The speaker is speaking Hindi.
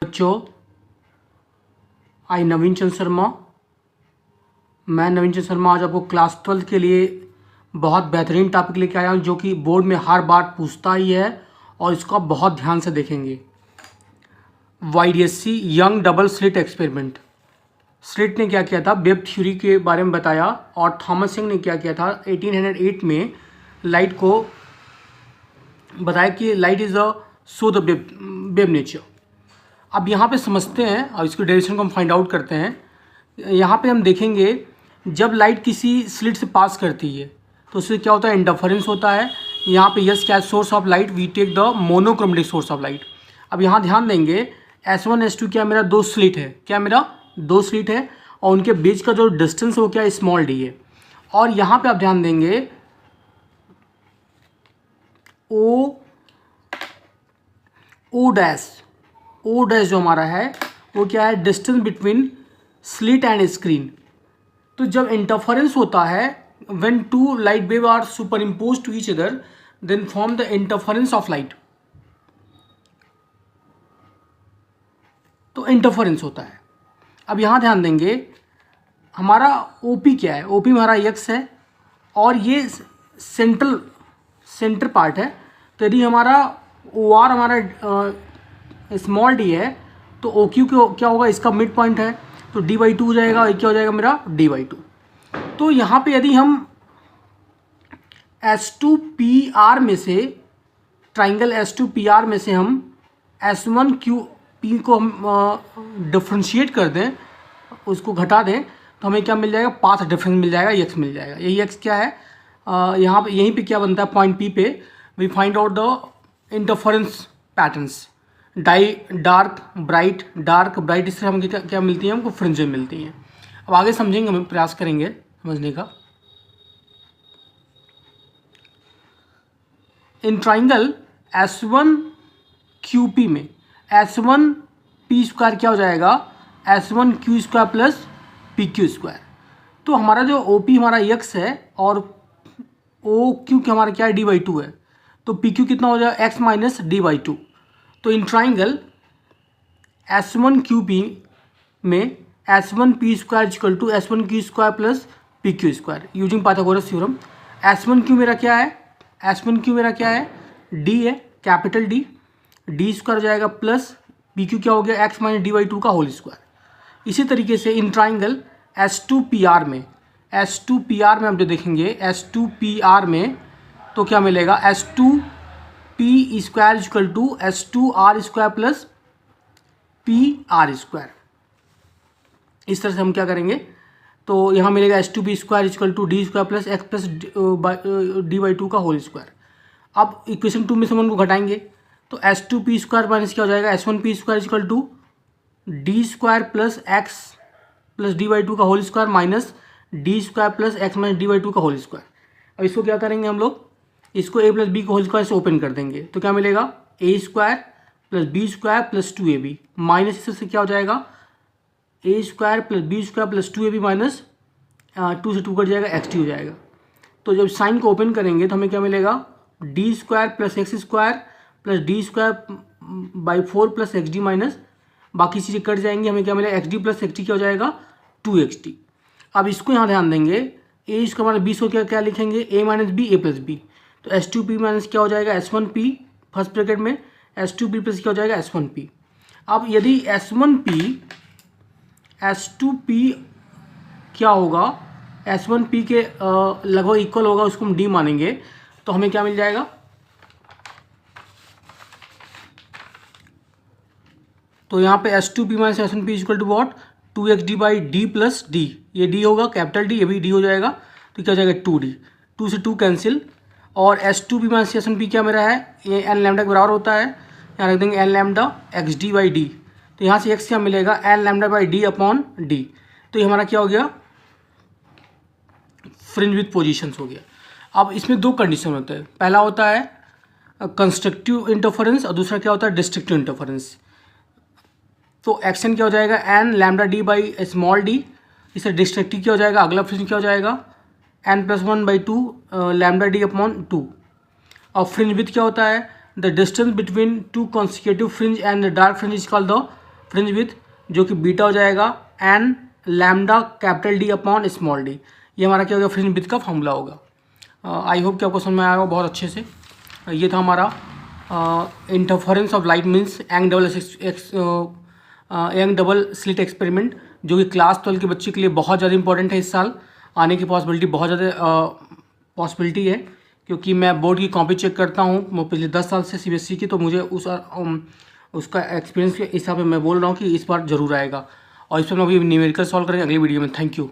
बच्चों, आई नवीन चंद शर्मा, मैं नवीन चंद शर्मा आज आपको क्लास 12 के लिए बहुत बेहतरीन टॉपिक लेके आया हूँ जो कि बोर्ड में हर बार पूछता ही है और इसको बहुत ध्यान से देखेंगे। YDSC young double slit experiment. Slit ने क्या किया था, वेब थ्योरी के बारे में बताया और थॉमस यंग ने क्या किया था 1808 में लाइट को बताया कि light is a so the wave nature. अब यहाँ पे समझते हैं और इसकी डेरिवेशन को हम फाइंड आउट करते हैं। यहाँ पे हम देखेंगे जब लाइट किसी स्लिट से पास करती है तो उससे क्या होता है, इंटरफेरेंस होता है। यहाँ पे यस क्या source of light, we take the monochromatic source of light. अब यहाँ ध्यान देंगे S1 S2 क्या मेरा दो स्लिट है, क्या मेरा दो स्लिट है और उनके बीच का जो डिस्टेंस है वो क्या स्मॉल डी है। और यहाँ पे आप ध्यान देंगे ओ डैश जो हमारा है वो क्या है, distance between slit and screen. तो जब इंटरफेरेंस होता है when two light wave are superimpose to each other then form the interference of light, तो इंटरफेरेंस होता है। अब यहाँ ध्यान देंगे हमारा OP क्या है, OP हमारा X है और ये सेंटर पार्ट है। तो यदि हमारा OR हमारा स्मॉल d है तो OQ क्या होगा, इसका मिड पॉइंट है तो d/2 हो जाएगा। और क्या हो जाएगा मेरा d/2। तो यहाँ पे यदि हम S2PR में से ट्राइंगल S2PR में से हम S1QP को हम डिफ्रेंशिएट कर दें, उसको घटा दें तो हमें क्या मिल जाएगा, पाथ डिफरेंस मिल जाएगा, X मिल जाएगा। यही X क्या है, यहाँ पे यहीं पे क्या बनता है, पॉइंट P पे we find out the interference patterns, dark bright, इससे हम क्या मिलती है, हमको फ्रिंजें मिलती हैं। अब आगे समझेंगे, हम प्रयास करेंगे समझने का। इन ट्राइंगल S1QP में S1P² क्या हो जाएगा, S1Q² प्लस PQ²। तो हमारा जो OP हमारा X है और OQ का हमारा क्या है, d/2 है। तो PQ कितना हो जाएगा, X माइनस d/2। तो इन ट्राइंगल S1QP में S1P² equal to S1Q² plus PQ² using Pythagoras theorem. S1Q मेरा क्या है, D है, कैपिटल D² हो जाएगा प्लस PQ क्या हो गया, X माइनस d/2 का होल स्क्वायर। इसी तरीके से इन ट्राइंगल S2PR में हम जो देखेंगे S2PR में तो क्या मिलेगा, S2P² equal to S2R² plus PR²। इस तरह से हम क्या करेंगे, तो यहाँ मिलेगा S2P² equal to D² plus X plus d/2 का होल स्क्वायर। अब इक्वेशन 2 में से हम उनको घटाएंगे तो S2P² माइनस क्या हो जाएगा, S1P² equal to D² plus X plus d/2 का whole square minus D² plus X minus d/2 का होल स्क्वायर। अब इसको क्या करेंगे हम लोग, इसको A प्लस B का होल स्क्वायर से ओपन कर देंगे तो क्या मिलेगा, A² plus B² plus 2AB minus इससे क्या हो जाएगा, A² plus B² plus 2AB minus 2 से 2 कट जाएगा, XD हो जाएगा। तो जब साइन को ओपन करेंगे तो हमें क्या मिलेगा, D² plus X² plus D²/4 plus XD minus बाकी चीज़ें कट जाएंगी, हमें क्या मिलेगा, XD प्लस XD क्या हो जाएगा, 2XD। अब इसको यहाँ ध्यान देंगे, A² माइनस B को क्या लिखेंगे, A minus B A plus B। तो S2P माइनस क्या हो जाएगा, S1P फर्स्ट ब्रैकेट में S2P प्लस क्या हो जाएगा, S1P। अब यदि S2P क्या होगा, S1P के लगभग इक्वल होगा, उसको हम D मानेंगे तो हमें क्या मिल जाएगा, तो यहाँ पे S2P minus S1P equal to what, 2XD/D plus D। ये D होगा कैपिटल D, ये भी D हो जाएगा तो क्या हो जाएगा 2D, 2 से 2 कैंसिल। और S2P माइनस S1P क्या मेरा है, ये n लैम्डा के बराबर होता है, यहाँ रख देंगे n लैम्डा XD/D। तो यहाँ से X क्या मिलेगा, n लैम्डा/D अपॉन D। तो ये हमारा क्या हो गया, फ्रिंज विथ पोजीशंस हो गया। अब इसमें दो कंडीशन होते हैं, पहला होता है कंस्ट्रक्टिव इंटरफेरेंस और दूसरा क्या होता है, डिस्ट्रक्टिव इंटरफेरेंस। तो एक्शन क्या हो जाएगा, n λD स्मॉल d। इससे डिस्ट्रक्टिव क्या हो जाएगा, अगला फ्रिंज क्या हो जाएगा, n+1/2 λD अपॉन 2। और फ्रिंज विथ क्या होता है, the distance between two consecutive fringe and the dark fringe is called the fringe width, जो कि बीटा हो जाएगा n lambda capital D upon small D. ये हमारा क्या होगा, फ्रिंज विथ का फॉर्मूला होगा। आई होप कि आपको समझ में आएगा बहुत अच्छे से। ये था हमारा interference of light means young double slit experiment, जो कि क्लास 12 के बच्चे के लिए बहुत ज़्यादा इंपॉर्टेंट है। इस साल आने की पॉसिबिलिटी बहुत ज़्यादा पॉसिबिलिटी है, क्योंकि मैं बोर्ड की कॉपी चेक करता हूँ पिछले 10 साल से CBSE की, तो मुझे उसका एक्सपीरियंस के हिसाब से मैं बोल रहा हूँ कि इस बार जरूर आएगा। और इस पर हम अभी न्यूमेरिकल सॉल्व करेंगे अगली वीडियो में। Thank you.